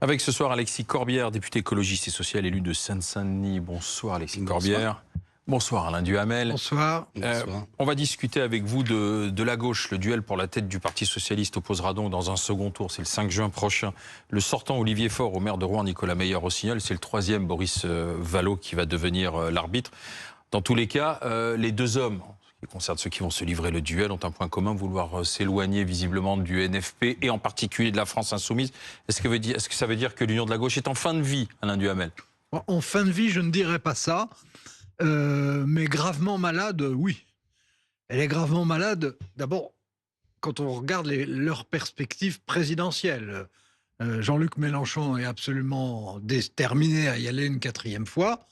Avec ce soir Alexis Corbière, député écologiste et social élu de Seine-Saint-Denis. Bonsoir Alexis Corbière. Bonsoir Alain Duhamel. Bonsoir. On va discuter avec vous de la gauche. Le duel pour la tête du Parti Socialiste opposera donc dans un second tour, c'est le 5 juin prochain, le sortant Olivier Faure au maire de Rouen, Nicolas Meyer-Rossignol. C'est le troisième, Boris Vallaud, qui va devenir l'arbitre. Dans tous les cas, les deux hommes, qui concerne ceux qui vont se livrer le duel, ont un point commun, vouloir s'éloigner visiblement du NFP et en particulier de la France insoumise. Est-ce que ça veut dire que l'union de la gauche est en fin de vie, Alain Duhamel? En fin de vie, je ne dirais pas ça, mais gravement malade, oui. Elle est gravement malade, d'abord, quand on regarde leurs perspectives présidentielles. Jean-Luc Mélenchon est absolument déterminé à y aller une quatrième fois.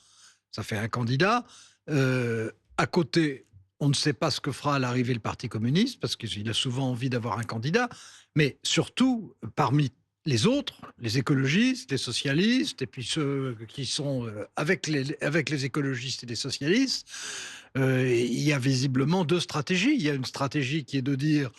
Ça fait un candidat. À côté, on ne sait pas ce que fera à l'arrivée le Parti communiste, parce qu'il a souvent envie d'avoir un candidat. Mais surtout, parmi les autres, les écologistes, les socialistes, et puis ceux qui sont avec les écologistes et les socialistes, il y a visiblement deux stratégies. Il y a une stratégie qui est de dire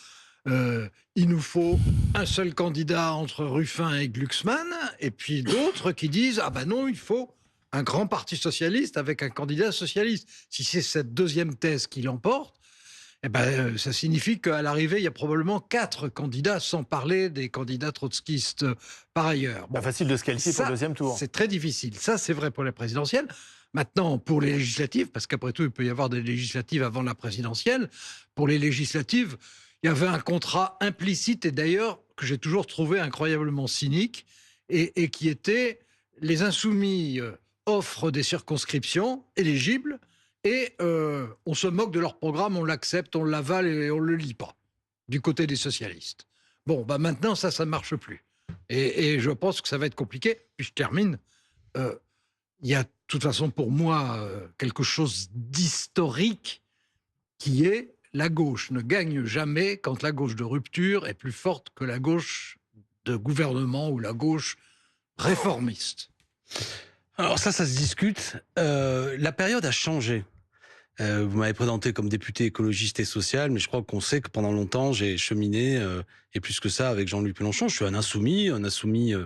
il nous faut un seul candidat entre Ruffin et Glucksmann, et puis d'autres qui disent ah ben non, il faut un grand parti socialiste avec un candidat socialiste. Si c'est cette deuxième thèse qui l'emporte, eh ben, ça signifie qu'à l'arrivée, il y a probablement 4 candidats, sans parler des candidats trotskistes par ailleurs. Pas facile de se qualifier pour le deuxième tour. C'est très difficile. Ça, c'est vrai pour les présidentielles. Maintenant, pour les législatives, parce qu'après tout, il peut y avoir des législatives avant la présidentielle, pour les législatives, il y avait un contrat implicite, et d'ailleurs, que j'ai toujours trouvé incroyablement cynique, et qui était les insoumis offrent des circonscriptions éligibles, et on se moque de leur programme, on l'accepte, on l'avale et on ne le lit pas, du côté des socialistes. Bon, bah maintenant, ça ne marche plus. Et je pense que ça va être compliqué. Puis je termine. Il y a de toute façon pour moi quelque chose d'historique qui est la gauche ne gagne jamais quand la gauche de rupture est plus forte que la gauche de gouvernement ou la gauche réformiste. Alors ça se discute. La période a changé. Vous m'avez présenté comme député écologiste et social, mais je crois qu'on sait que pendant longtemps, j'ai cheminé, et plus que ça, avec Jean-Luc Mélenchon. Je suis un insoumis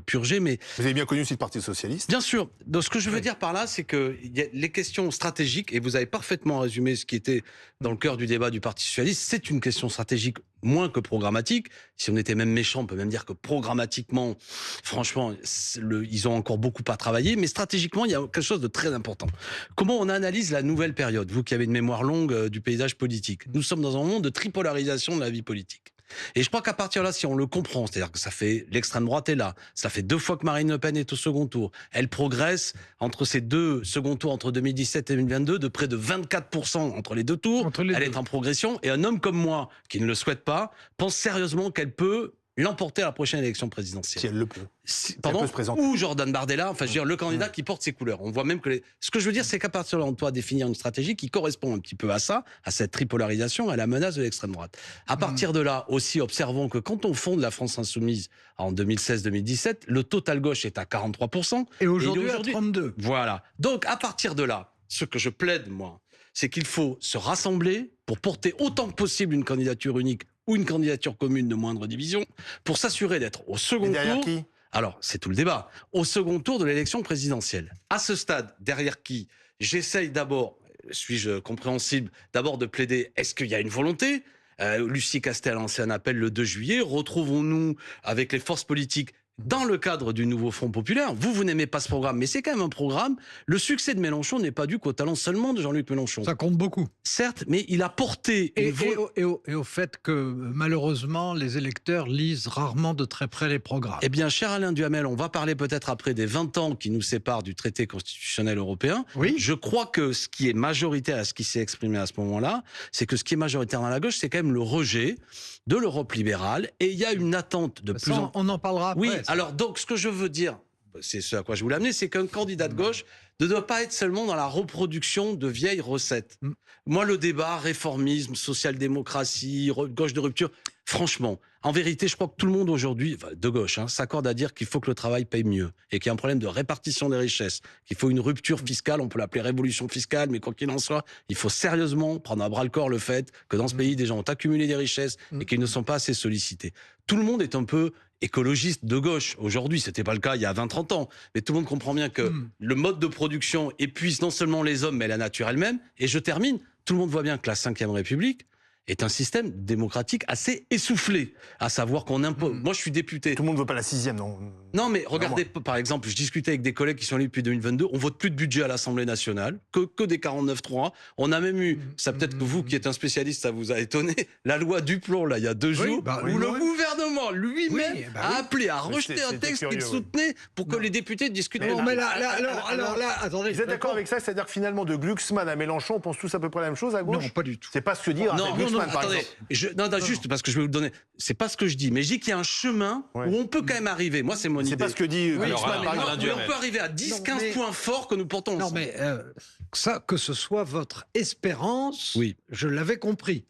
purgé, mais... Vous avez bien connu aussi le Parti Socialiste? Bien sûr. Donc ce que je veux dire par là, c'est que les questions stratégiques, et vous avez parfaitement résumé ce qui était dans le cœur du débat du Parti Socialiste, c'est une question stratégique moins que programmatique. Si on était même méchant, on peut même dire que programmatiquement, franchement, ils ont encore beaucoup à travailler, mais stratégiquement, il y a quelque chose de très important. Comment on analyse la nouvelle période, vous qui avez une mémoire longue du paysage politique? Nous sommes dans un monde de tripolarisation de la vie politique. Et je crois qu'à partir de là, si on le comprend, c'est-à-dire que ça fait l'extrême droite est là, ça fait 2 fois que Marine Le Pen est au second tour, elle progresse entre ces 2 seconds tours, entre 2017 et 2022, de près de 24% entre les 2 tours, elle est en progression, et un homme comme moi, qui ne le souhaite pas, pense sérieusement qu'elle peut l'emporter à la prochaine élection présidentielle. Si elle le peut. Pardon, ou Jordan Bardella, enfin je veux dire le candidat qui porte ses couleurs. On voit même que ce que je veux dire, c'est qu'à partir de là, on doit définir une stratégie qui correspond un petit peu à ça, à cette tripolarisation, à la menace de l'extrême droite. À partir de là, aussi, observons que quand on fonde la France insoumise en 2016-2017, le total gauche est à 43%. Et aujourd'hui à 32%. Voilà. Donc à partir de là, ce que je plaide, moi, c'est qu'il faut se rassembler pour porter autant que possible une candidature unique ou une candidature commune de moindre division, pour s'assurer d'être au second tour. Qui ? Alors, c'est tout le débat. Au second tour de l'élection présidentielle. À ce stade, derrière qui j'essaye d'abord, suis-je compréhensible, d'abord de plaider, est-ce qu'il y a une volonté? Lucie Castel a lancé un appel le 2 juillet. Retrouvons-nous avec les forces politiques dans le cadre du nouveau Front populaire. Vous n'aimez pas ce programme, mais c'est quand même un programme. Le succès de Mélenchon n'est pas dû qu'au talent seulement de Jean-Luc Mélenchon. Ça compte beaucoup. Certes, mais il a porté... Et au fait que, malheureusement, les électeurs lisent rarement de très près les programmes. Eh bien, cher Alain Duhamel, on va parler peut-être après des 20 ans qui nous séparent du traité constitutionnel européen. Oui. Je crois que ce qui est majoritaire à ce qui s'est exprimé à ce moment-là, c'est que ce qui est majoritaire dans la gauche, c'est quand même le rejet de l'Europe libérale. Et il y a une attente de plus en plus... On en parlera après. Oui, alors donc ce que je veux dire, c'est ce à quoi je voulais amener, c'est qu'un candidat de gauche ne doit pas être seulement dans la reproduction de vieilles recettes. Moi, le débat, réformisme, social-démocratie, gauche de rupture, Franchement, en vérité, je crois que tout le monde aujourd'hui, de gauche, s'accorde à dire qu'il faut que le travail paye mieux et qu'il y a un problème de répartition des richesses, qu'il faut une rupture fiscale, on peut l'appeler révolution fiscale, mais quoi qu'il en soit, il faut sérieusement prendre à bras-le-corps le fait que dans ce pays, des gens ont accumulé des richesses et qu'ils ne sont pas assez sollicités. Tout le monde est un peu écologiste de gauche. Aujourd'hui, c'était pas le cas il y a 20-30 ans, mais tout le monde comprend bien que le mode de production épuise non seulement les hommes, mais la nature elle-même. Et je termine, tout le monde voit bien que la Ve République est un système démocratique assez essoufflé, à savoir qu'on impose. Moi, je suis député. Tout le monde ne veut pas la 6e, non? Non, mais regardez, par exemple, je discutais avec des collègues qui sont élus depuis 2022, on vote plus de budget à l'Assemblée nationale, que des 49.3. On a même eu, ça peut-être que vous qui êtes un spécialiste, ça vous a étonné, la loi Duplon, là, il y a 2 jours, où le gouvernement lui-même a appelé à rejeter un texte qu'il soutenait pour que les députés discutent. Non, mais là, attendez. Vous êtes d'accord avec ça? C'est-à-dire que finalement, de Glucksmann à Mélenchon, on pense tous à peu près la même chose à gauche? Non, pas du tout. C'est pas ce que dit Glucksmann, par exemple. Juste parce que je vais vous le donner. C'est pas ce que je dis, mais je dis qu'il y a un chemin où on peut quand même arriver. Moi, c'est mon idée. C'est pas ce que dit Glucksmann, par exemple. On peut arriver à 10-15 points forts que nous portons ensemble. Non, mais ça, que ce soit votre espérance, je l'avais compris.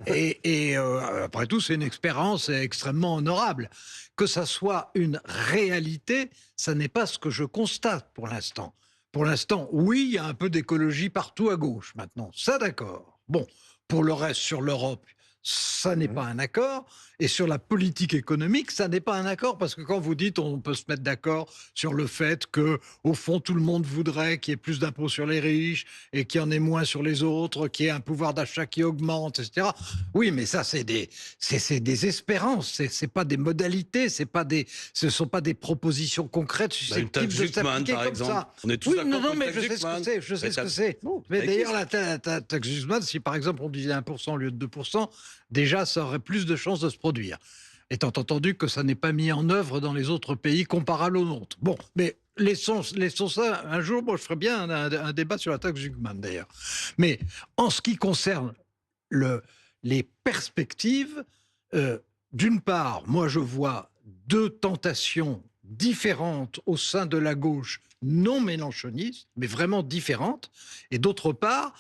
et après tout, c'est une expérience extrêmement honorable. Que ça soit une réalité, ça n'est pas ce que je constate pour l'instant. Pour l'instant, oui, il y a un peu d'écologie partout à gauche maintenant. Ça, d'accord. Bon, pour le reste, sur l'Europe, ça n'est pas un accord. Et sur la politique économique, ça n'est pas un accord, parce que quand vous dites on peut se mettre d'accord sur le fait que, au fond, tout le monde voudrait qu'il y ait plus d'impôts sur les riches et qu'il y en ait moins sur les autres, qu'il y ait un pouvoir d'achat qui augmente, etc. Oui, mais ça, c'est des espérances, c'est pas des modalités, ce sont pas des propositions concrètes susceptibles de s'appliquer comme ça. On est tous d'accord. Non, mais je sais ce que c'est. Mais d'ailleurs, la taxe Guzman, si par exemple on disait 1% au lieu de 2%, déjà, ça aurait plus de chances de se produire. Étant entendu que ça n'est pas mis en œuvre dans les autres pays comparables au nôtre. Bon, mais laissons ça. Un jour, moi, je ferai bien un débat sur la taxe Guzman, d'ailleurs. Mais en ce qui concerne les perspectives, d'une part, moi, je vois 2 tentations différentes au sein de la gauche non mélenchoniste, mais vraiment différentes. Et d'autre part,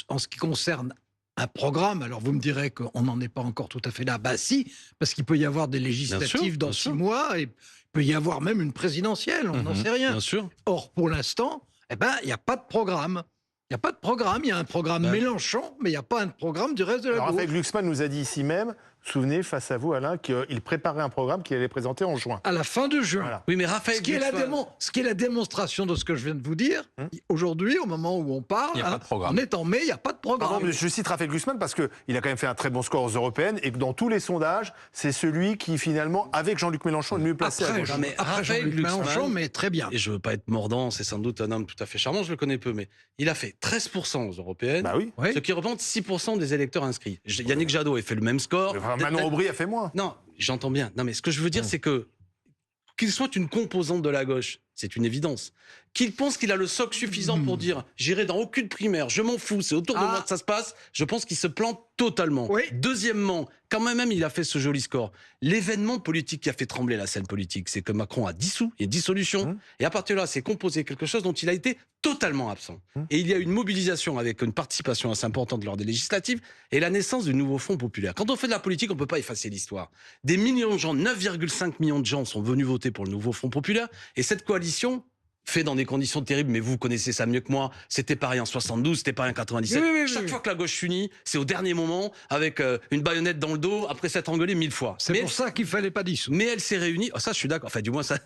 en ce qui concerne un programme, alors vous me direz qu'on n'en est pas encore tout à fait là. Bah si, parce qu'il peut y avoir des législatives dans 6 mois, et il peut y avoir même une présidentielle, on n'en sait rien. Bien sûr. Or, pour l'instant, il n'y a pas de programme. Il n'y a pas de programme, il y a un programme Mélenchon, mais il n'y a pas un programme du reste de la gauche. Raphaël Glucksmann nous a dit ici même, souvenez, face à vous, Alain, qu'il préparait un programme qu'il allait présenter en juin. À la fin de juin. Voilà. Oui, mais Raphaël Glucksmann... Ce qui est la démonstration de ce que je viens de vous dire, aujourd'hui, au moment où on parle, on est en mai, il n'y a pas de programme. Pardon, je cite Raphaël Glucksmann parce qu'il a quand même fait un très bon score aux européennes et que dans tous les sondages, c'est celui qui, finalement, avec Jean-Luc Mélenchon, est le mieux placé à gauche. Après Jean-Luc Mélenchon, mais très bien. Et je ne veux pas être mordant, c'est sans doute un homme tout à fait charmant, je le connais peu, mais il a fait 13% aux européennes, ce qui représente 6% des électeurs inscrits. Yannick Jadot a fait le même score. Manon Aubry a fait moins. Non, j'entends bien. Non, mais ce que je veux dire, c'est que qu'il soit une composante de la gauche, c'est une évidence. Qu'il pense qu'il a le socle suffisant pour dire j'irai dans aucune primaire, je m'en fous, c'est autour de moi que ça se passe, je pense qu'il se plante totalement. Deuxièmement, quand même il a fait ce joli score. L'événement politique qui a fait trembler la scène politique, c'est que Macron a dissous, il y a dissolution, et à partir de là, c'est composé quelque chose dont il a été totalement absent. Et il y a une mobilisation avec une participation assez importante lors des législatives et la naissance du nouveau Front populaire. Quand on fait de la politique, on ne peut pas effacer l'histoire. Des millions de gens, 9,5 millions de gens sont venus voter pour le nouveau Front populaire, et cette coalition fait dans des conditions terribles, mais vous connaissez ça mieux que moi, c'était pareil en 72, c'était pareil en 97. Chaque fois que la gauche s'unit, c'est au dernier moment, avec une baïonnette dans le dos, après s'être engueulé 1000 fois. C'est pour ça qu'il ne fallait pas dissoudre. Mais elle s'est réunie, ça je suis d'accord, enfin du moins ça...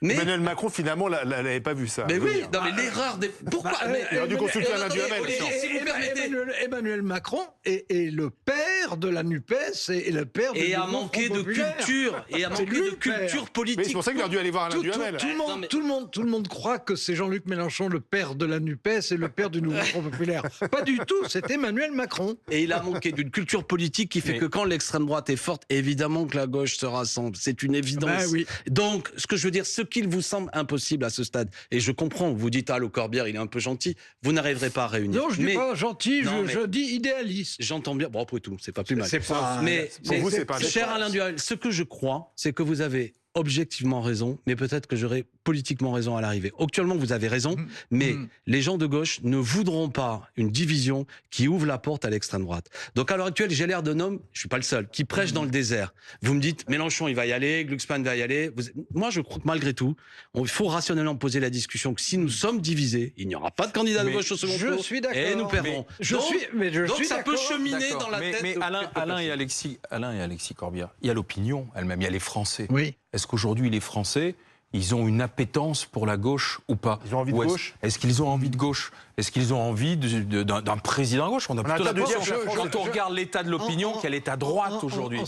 Mais... Emmanuel Macron, finalement, l'avait pas vu ça. Mais oui, non mais l'erreur des... Pourquoi il aurait dû consulter Alain Duhamel. Emmanuel Macron est le père de la NUPES et le père et a manqué de culture, et a manqué de culture politique. Mais c'est pour ça qu'il aurait dû aller voir Alain Duhamel. Tout le monde croit que c'est Jean-Luc Mélenchon le père de la NUPES et le père du nouveau Front populaire. Pas du tout, c'est Emmanuel Macron. Et il a manqué d'une culture politique qui fait que quand l'extrême droite est forte, évidemment que la gauche se rassemble. C'est une évidence. Donc, ce que je veux dire, ce qu'il vous semble impossible à ce stade, et je comprends, vous dites, le Corbière, il est un peu gentil, vous n'arriverez pas à réunir. Non, je ne dis pas gentil, je dis idéaliste. J'entends bien, bon, après tout, c'est pas plus mal. Mais pour vous, c'est pas... Cher Alain Duhamel, ce que je crois, c'est que vous avez objectivement raison, mais peut-être que j'aurais politiquement raison à l'arrivée. Actuellement, vous avez raison, mais les gens de gauche ne voudront pas une division qui ouvre la porte à l'extrême droite. Donc à l'heure actuelle, j'ai l'air d'un homme, je suis pas le seul, qui prêche dans le désert. Vous me dites, Mélenchon, il va y aller, Glucksmann va y aller. Moi, je crois que malgré tout, il faut rationnellement poser la discussion que si nous sommes divisés, il n'y aura pas de candidat de gauche au second tour. Je suis d'accord. Et nous perdrons. Donc ça peut cheminer dans la tête. Mais Alain et Alexis Corbière, il y a l'opinion elle-même, il y a les Français. Oui. Est-ce qu'aujourd'hui, les Français, ils ont une appétence pour la gauche ou pas? Ils ont envie de gauche? Est-ce qu'ils ont envie de gauche? Est-ce qu'ils ont envie d'un président à gauche? On a plutôt l'impression, quand on regarde l'état de l'opinion, qu'elle est à droite aujourd'hui.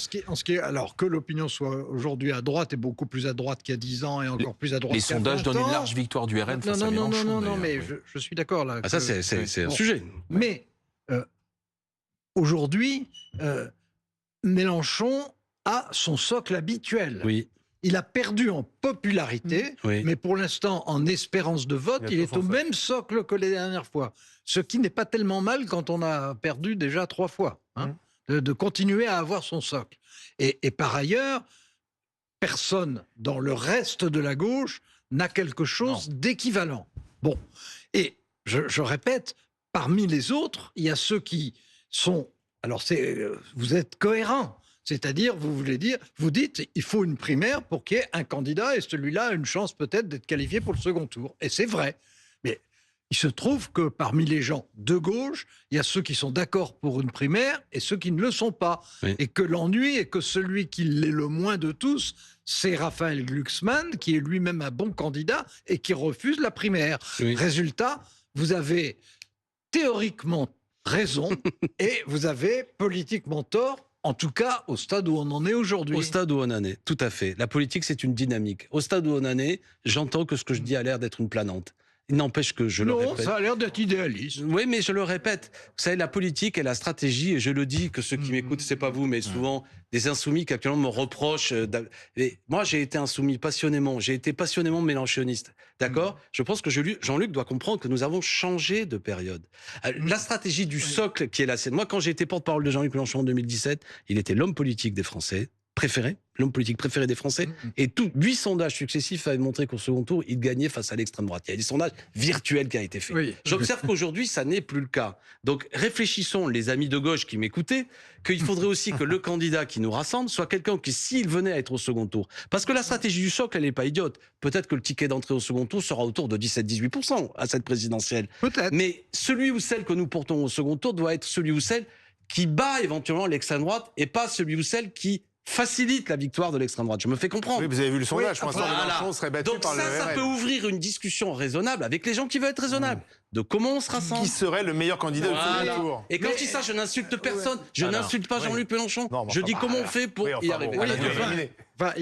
Alors que l'opinion soit aujourd'hui à droite et beaucoup plus à droite qu'il y a 10 ans et encore plus à droite Les qu'il y a sondages 20 donnent ans. une large victoire du RN face à Mélenchon. Non, mais je suis d'accord là. Ah, ça, c'est un sujet. Mais aujourd'hui, Mélenchon a son socle habituel. Oui. Il a perdu en popularité, mais pour l'instant, en espérance de vote, il est au même socle que les dernières fois. Ce qui n'est pas tellement mal quand on a perdu déjà 3 fois. De continuer à avoir son socle. Et par ailleurs, personne dans le reste de la gauche n'a quelque chose d'équivalent. Bon. Et je répète, parmi les autres, il y a ceux qui sont... Alors, vous êtes cohérents. C'est-à-dire, vous dites, il faut une primaire pour qu'il y ait un candidat et celui-là a une chance peut-être d'être qualifié pour le second tour. Et c'est vrai. Mais il se trouve que parmi les gens de gauche, il y a ceux qui sont d'accord pour une primaire et ceux qui ne le sont pas. Oui. Et que l'ennui est que celui qui l'est le moins de tous, c'est Raphaël Glucksmann, qui est lui-même un bon candidat et qui refuse la primaire. Oui. Résultat, vous avez théoriquement raison et vous avez politiquement tort. En tout cas, au stade où on en est aujourd'hui. Au stade où on en est, tout à fait. La politique, c'est une dynamique. Au stade où on en est, j'entends que ce que je dis a l'air d'être une planante. Il n'empêche que je le répète. Non, ça a l'air d'être idéaliste. Oui, mais je le répète. Vous savez, la politique et la stratégie, et je le dis, que ceux qui m'écoutent, c'est pas vous, mais souvent des insoumis qui actuellement me reprochent. Et moi, j'ai été insoumis passionnément. J'ai été passionnément mélenchoniste. D'accord ? Je pense que Jean-Luc doit comprendre que nous avons changé de période. La stratégie du socle qui est la sienne. Moi, quand j'ai été porte-parole de Jean-Luc Mélenchon en 2017, il était l'homme politique des Français. L'homme politique préféré des Français. Et 8 sondages successifs avaient montré qu'au second tour, il gagnait face à l'extrême droite. Il y a des sondages virtuels qui ont été faits. Oui. J'observe qu'aujourd'hui, ça n'est plus le cas. Donc, réfléchissons, les amis de gauche qui m'écoutaient, qu'il faudrait aussi que le candidat qui nous rassemble soit quelqu'un qui, s'il venait à être au second tour, parce que la stratégie du socle, elle n'est pas idiote. Peut-être que le ticket d'entrée au second tour sera autour de 17-18% à cette présidentielle. Peut-être. Mais celui ou celle que nous portons au second tour doit être celui ou celle qui bat éventuellement l'extrême droite et pas celui ou celle qui facilite la victoire de l'extrême droite. Je me fais comprendre. Oui, vous avez vu le sondage. Pour l'instant, Voilà. Mélenchon serait battu Donc par le ça RN. peut ouvrir une discussion raisonnable avec les gens qui veulent être raisonnables. De comment on se rassemble. Qui serait le meilleur candidat au Voilà. second tour? Et quand je dis ça, je n'insulte personne. Je n'insulte pas Jean-Luc Mélenchon. Non, mais je enfin, dis comment on fait pour oui, enfin, y arriver. bon, Voilà. on a terminé. Enfin,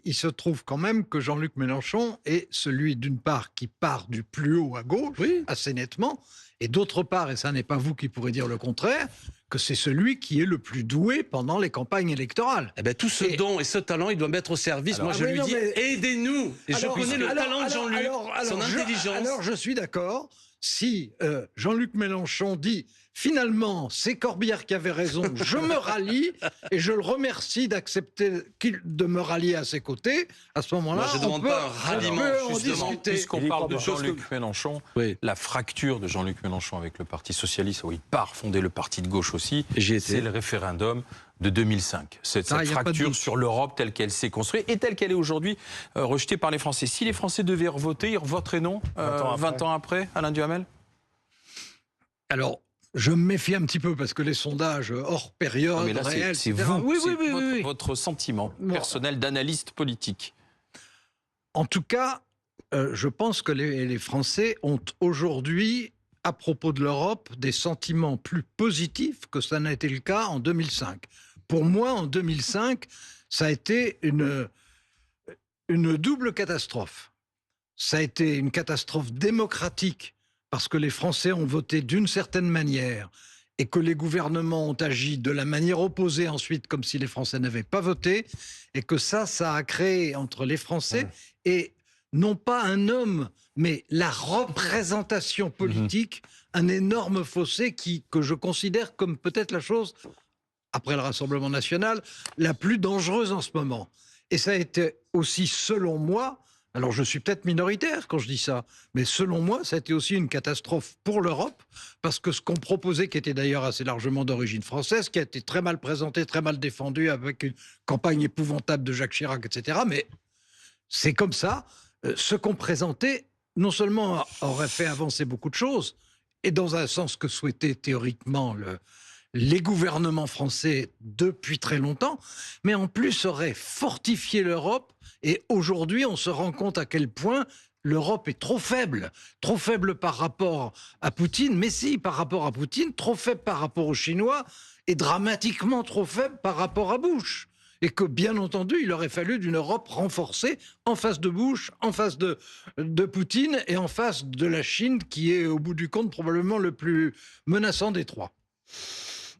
il se trouve quand même que Jean-Luc Mélenchon est celui, d'une part, qui part du plus haut à gauche, Oui. assez nettement, et d'autre part, et ça n'est pas vous qui pourrez dire le contraire, que c'est celui qui est le plus doué pendant les campagnes électorales. Eh ben, tout ce don et ce talent, il doit mettre au service. Alors, Moi, je oui, lui non, dis, mais- aidez-nous. Et je connais le talent de Jean-Luc, son intelligence. Alors, je suis d'accord. Si Jean-Luc Mélenchon dit finalement, c'est Corbière qui avait raison, je me rallie et je le remercie d'accepter de me rallier à ses côtés, à ce moment-là, Moi, je on demande peut, pas un on ralliement, peut en justement. discuter. Puisqu'on parle de Jean-Luc Mélenchon, Oui. la fracture de Jean-Luc Mélenchon avec le Parti Socialiste, où il part fonder le parti de gauche aussi, J'y étais. c'est le référendum de 2005. Cette Ça, y a pas de fracture doute. sur l'Europe telle qu'elle s'est construite et telle qu'elle est aujourd'hui rejetée par les Français. Si les Français devaient revoter, ils revoteraient non 20 ans après, Alain Duhamel? Alors, je me méfie un petit peu parce que les sondages hors période Non, mais là, réelle, c'est etc. vous, Oui, c'est oui, oui, votre, oui, oui. votre sentiment Bon. personnel d'analyste politique. En tout cas, je pense que les Français ont aujourd'hui, à propos de l'Europe, des sentiments plus positifs que ça n'a été le cas en 2005. Pour moi, en 2005, ça a été une double catastrophe. Ça a été une catastrophe démocratique, parce que les Français ont voté d'une certaine manière et que les gouvernements ont agi de la manière opposée ensuite, comme si les Français n'avaient pas voté, et que ça a créé entre les Français, et non pas un homme, mais la représentation politique, un énorme fossé que je considère comme peut-être la chose, après le Rassemblement national, la plus dangereuse en ce moment. Et ça a été aussi, selon moi, Alors je suis peut-être minoritaire quand je dis ça, mais selon moi, ça a été aussi une catastrophe pour l'Europe, parce que ce qu'on proposait, qui était d'ailleurs assez largement d'origine française, qui a été très mal présenté, très mal défendu, avec une campagne épouvantable de Jacques Chirac, etc. Mais c'est comme ça. Ce qu'on présentait, non seulement aurait fait avancer beaucoup de choses, et dans un sens que souhaitaient théoriquement les gouvernements français depuis très longtemps, mais en plus aurait fortifié l'Europe. Et aujourd'hui, on se rend compte à quel point l'Europe est trop faible par rapport à Poutine, mais si, par rapport à Poutine, trop faible par rapport aux Chinois, et dramatiquement trop faible par rapport à Bush. Et que, bien entendu, il aurait fallu d'une Europe renforcée en face de Bush, en face de Poutine et en face de la Chine, qui est, au bout du compte, probablement le plus menaçant des trois.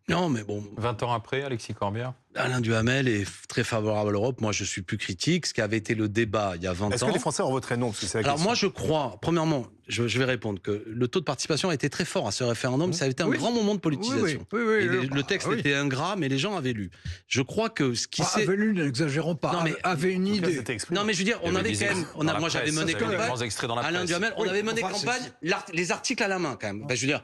Non, mais bon. 20 ans après, Alexis Corbière. Alain Duhamel est très favorable à l'Europe. Moi, je suis plus critique. Ce qui avait été le débat il y a 20 ans. Est-ce que les Français en voteraient non? Parce que c'est la Alors question. moi, je crois, premièrement, je vais répondre que le taux de participation a été très fort à ce référendum. Ça a été un grand moment de politisation. Oui, Et le texte était ingrat, mais les gens avaient lu. Je crois que ce qui s'est... Avait lu, n'exagérons pas. Non, mais avait une idée. Non, mais je veux dire, on avait quand même... moi, j'avais mené campagne. Alain Duhamel, on avait mené campagne, les articles à la main, quand même. Ben, je veux dire,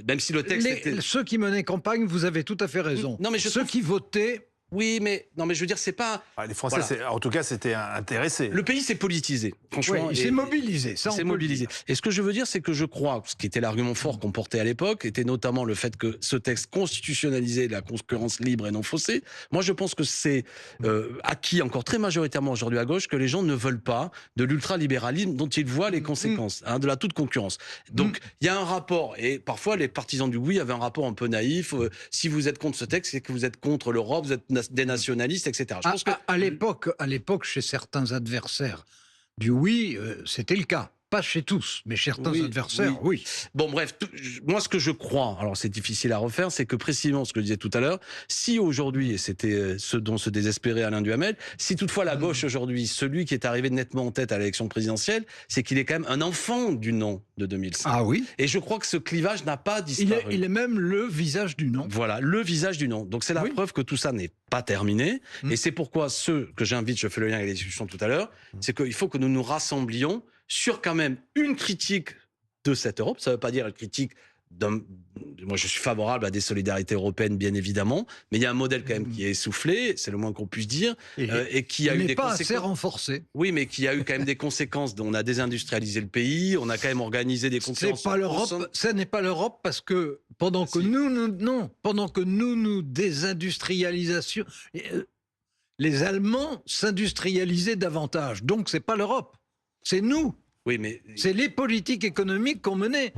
même si le texte était... Ceux qui menaient campagne, vous avez tout à fait raison. Non, mais ceux qui votaient... Oui, mais non, mais je veux dire, c'est pas. Les Français, en tout cas, c'était intéressé. Le pays s'est politisé, franchement. Oui, il s'est mobilisé. Ça, c'est mobilisé. Et ce que je veux dire, c'est que je crois, ce qui était l'argument fort qu'on portait à l'époque, était notamment le fait que ce texte constitutionnalisait la concurrence libre et non faussée. Moi, je pense que c'est acquis encore très majoritairement aujourd'hui à gauche que les gens ne veulent pas de l'ultralibéralisme dont ils voient les conséquences, de la toute concurrence. Donc, il y a un rapport, et parfois les partisans du oui avaient un rapport un peu naïf. Si vous êtes contre ce texte, c'est que vous êtes contre l'Europe, vous êtes des nationalistes, etc. Je pense que... à l'époque, chez certains adversaires du oui, c'était le cas. Pas chez tous, mais chez certains adversaires, oui. Bon, bref, moi, ce que je crois, alors c'est difficile à refaire, c'est que précisément ce que je disais tout à l'heure, si aujourd'hui, et c'était ce dont se désespérait Alain Duhamel, si toutefois la gauche aujourd'hui, celui qui est arrivé nettement en tête à l'élection présidentielle, c'est qu'il est quand même un enfant du non de 2005. Ah oui. Et je crois que ce clivage n'a pas disparu. Il est même le visage du non. Voilà, le visage du non. Donc c'est la preuve que tout ça n'est pas terminé. Et c'est pourquoi ceux que j'invite, je fais le lien avec les discussions tout à l'heure, c'est qu'il faut que nous nous rassemblions sur quand même une critique de cette Europe. Ça ne veut pas dire une critique moi, je suis favorable à des solidarités européennes, bien évidemment, mais il y a un modèle quand même qui est essoufflé, c'est le moins qu'on puisse dire, et qui a eu des pas conséquences. Assez renforcé. Oui, mais qui a eu quand même des conséquences. On a désindustrialisé le pays, on a quand même organisé des concurrences. C'est pas l'Europe. Ça n'est pas l'Europe parce que pendant que nous nous désindustrialisons, les Allemands s'industrialisaient davantage. Donc c'est pas l'Europe, c'est nous. Oui, mais c'est les politiques économiques qu'on menait.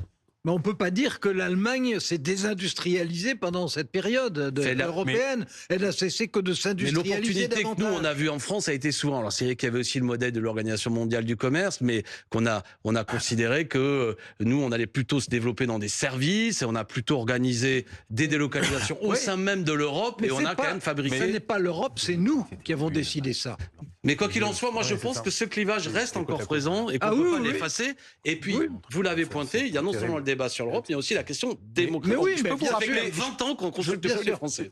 Mais on ne peut pas dire que l'Allemagne s'est désindustrialisée pendant cette période européenne. Elle a cessé que de s'industrialiser l'opportunité davantage. que nous, on a vue en France a été souvent... Alors c'est vrai qu'il y avait aussi le modèle de l'Organisation mondiale du commerce, mais on a considéré que nous, on allait plutôt se développer dans des services, et on a plutôt organisé des délocalisations au sein même de l'Europe, et on a quand même fabriqué... Ce n'est pas l'Europe, c'est nous qui avons décidé ça. Mais quoi qu'il en soit, moi je pense que ce clivage reste encore présent et qu'on ne peut pas l'effacer. Et puis, vous l'avez pointé, il y a non seulement le débat sur l'Europe, il y a aussi la question démocratique. Mais oui, je peux vous rappeler sûr. 20 ans qu'on consulte plus les Français.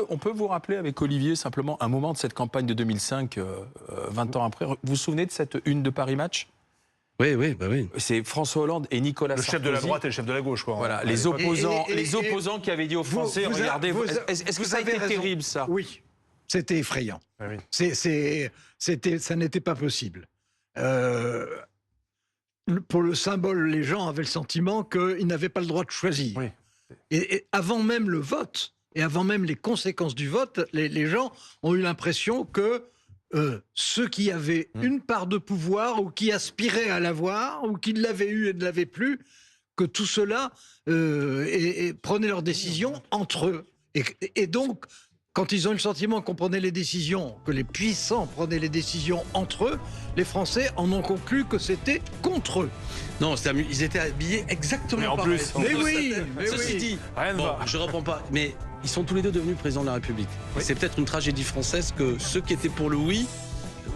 On peut vous rappeler avec Olivier simplement un moment de cette campagne de 2005, 20 ans après. Vous vous souvenez de cette une de Paris Match ? Oui. C'est François Hollande et Nicolas Sarkozy. Le chef de la droite et le chef de la gauche, quoi. Voilà, les opposants qui avaient dit aux Français, regardez, est-ce que ça a été terrible, ça ? Oui, c'était effrayant. Oui. Ça n'était pas possible. Pour le symbole, les gens avaient le sentiment qu'ils n'avaient pas le droit de choisir. Oui. Et avant même le vote, et avant même les conséquences du vote, les gens ont eu l'impression que ceux qui avaient une part de pouvoir, ou qui aspiraient à l'avoir, ou qui l'avaient eu et ne l'avaient plus, que tout cela prenaient leurs décisions entre eux. Et donc, quand ils ont eu le sentiment qu'on prenait les décisions, que les puissants prenaient les décisions entre eux, les Français en ont conclu que c'était contre eux. Non, ils étaient habillés exactement mais pareil. Ceci dit, rien ne va. Je reprends pas, mais ils sont tous les deux devenus présidents de la République. C'est peut-être une tragédie française que ceux qui étaient pour le oui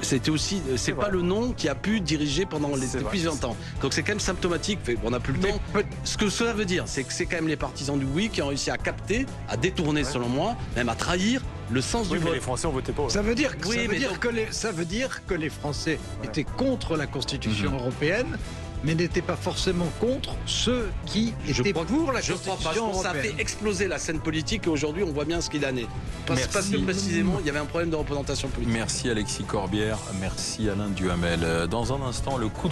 c'était aussi, c'est pas vrai. le nom qui a pu diriger depuis 20 ans. Donc c'est quand même symptomatique. On n'a plus le temps. Ce que cela veut dire, c'est que c'est quand même les partisans du oui qui ont réussi à capter, à détourner, selon moi, même à trahir le sens Oui, du mais vote. les Français ont voté pour eux. Ça veut dire, Oui, mais ça veut dire que les Français étaient contre la Constitution européenne, mais n'étaient pas forcément contre ceux qui étaient pour la Je crois pas. Je Constitution pense que ça a européenne. fait exploser la scène politique et aujourd'hui on voit bien ce qu'il en est. Parce que précisément il y avait un problème de représentation politique. Merci Alexis Corbière, merci Alain Duhamel. Dans un instant, le coup de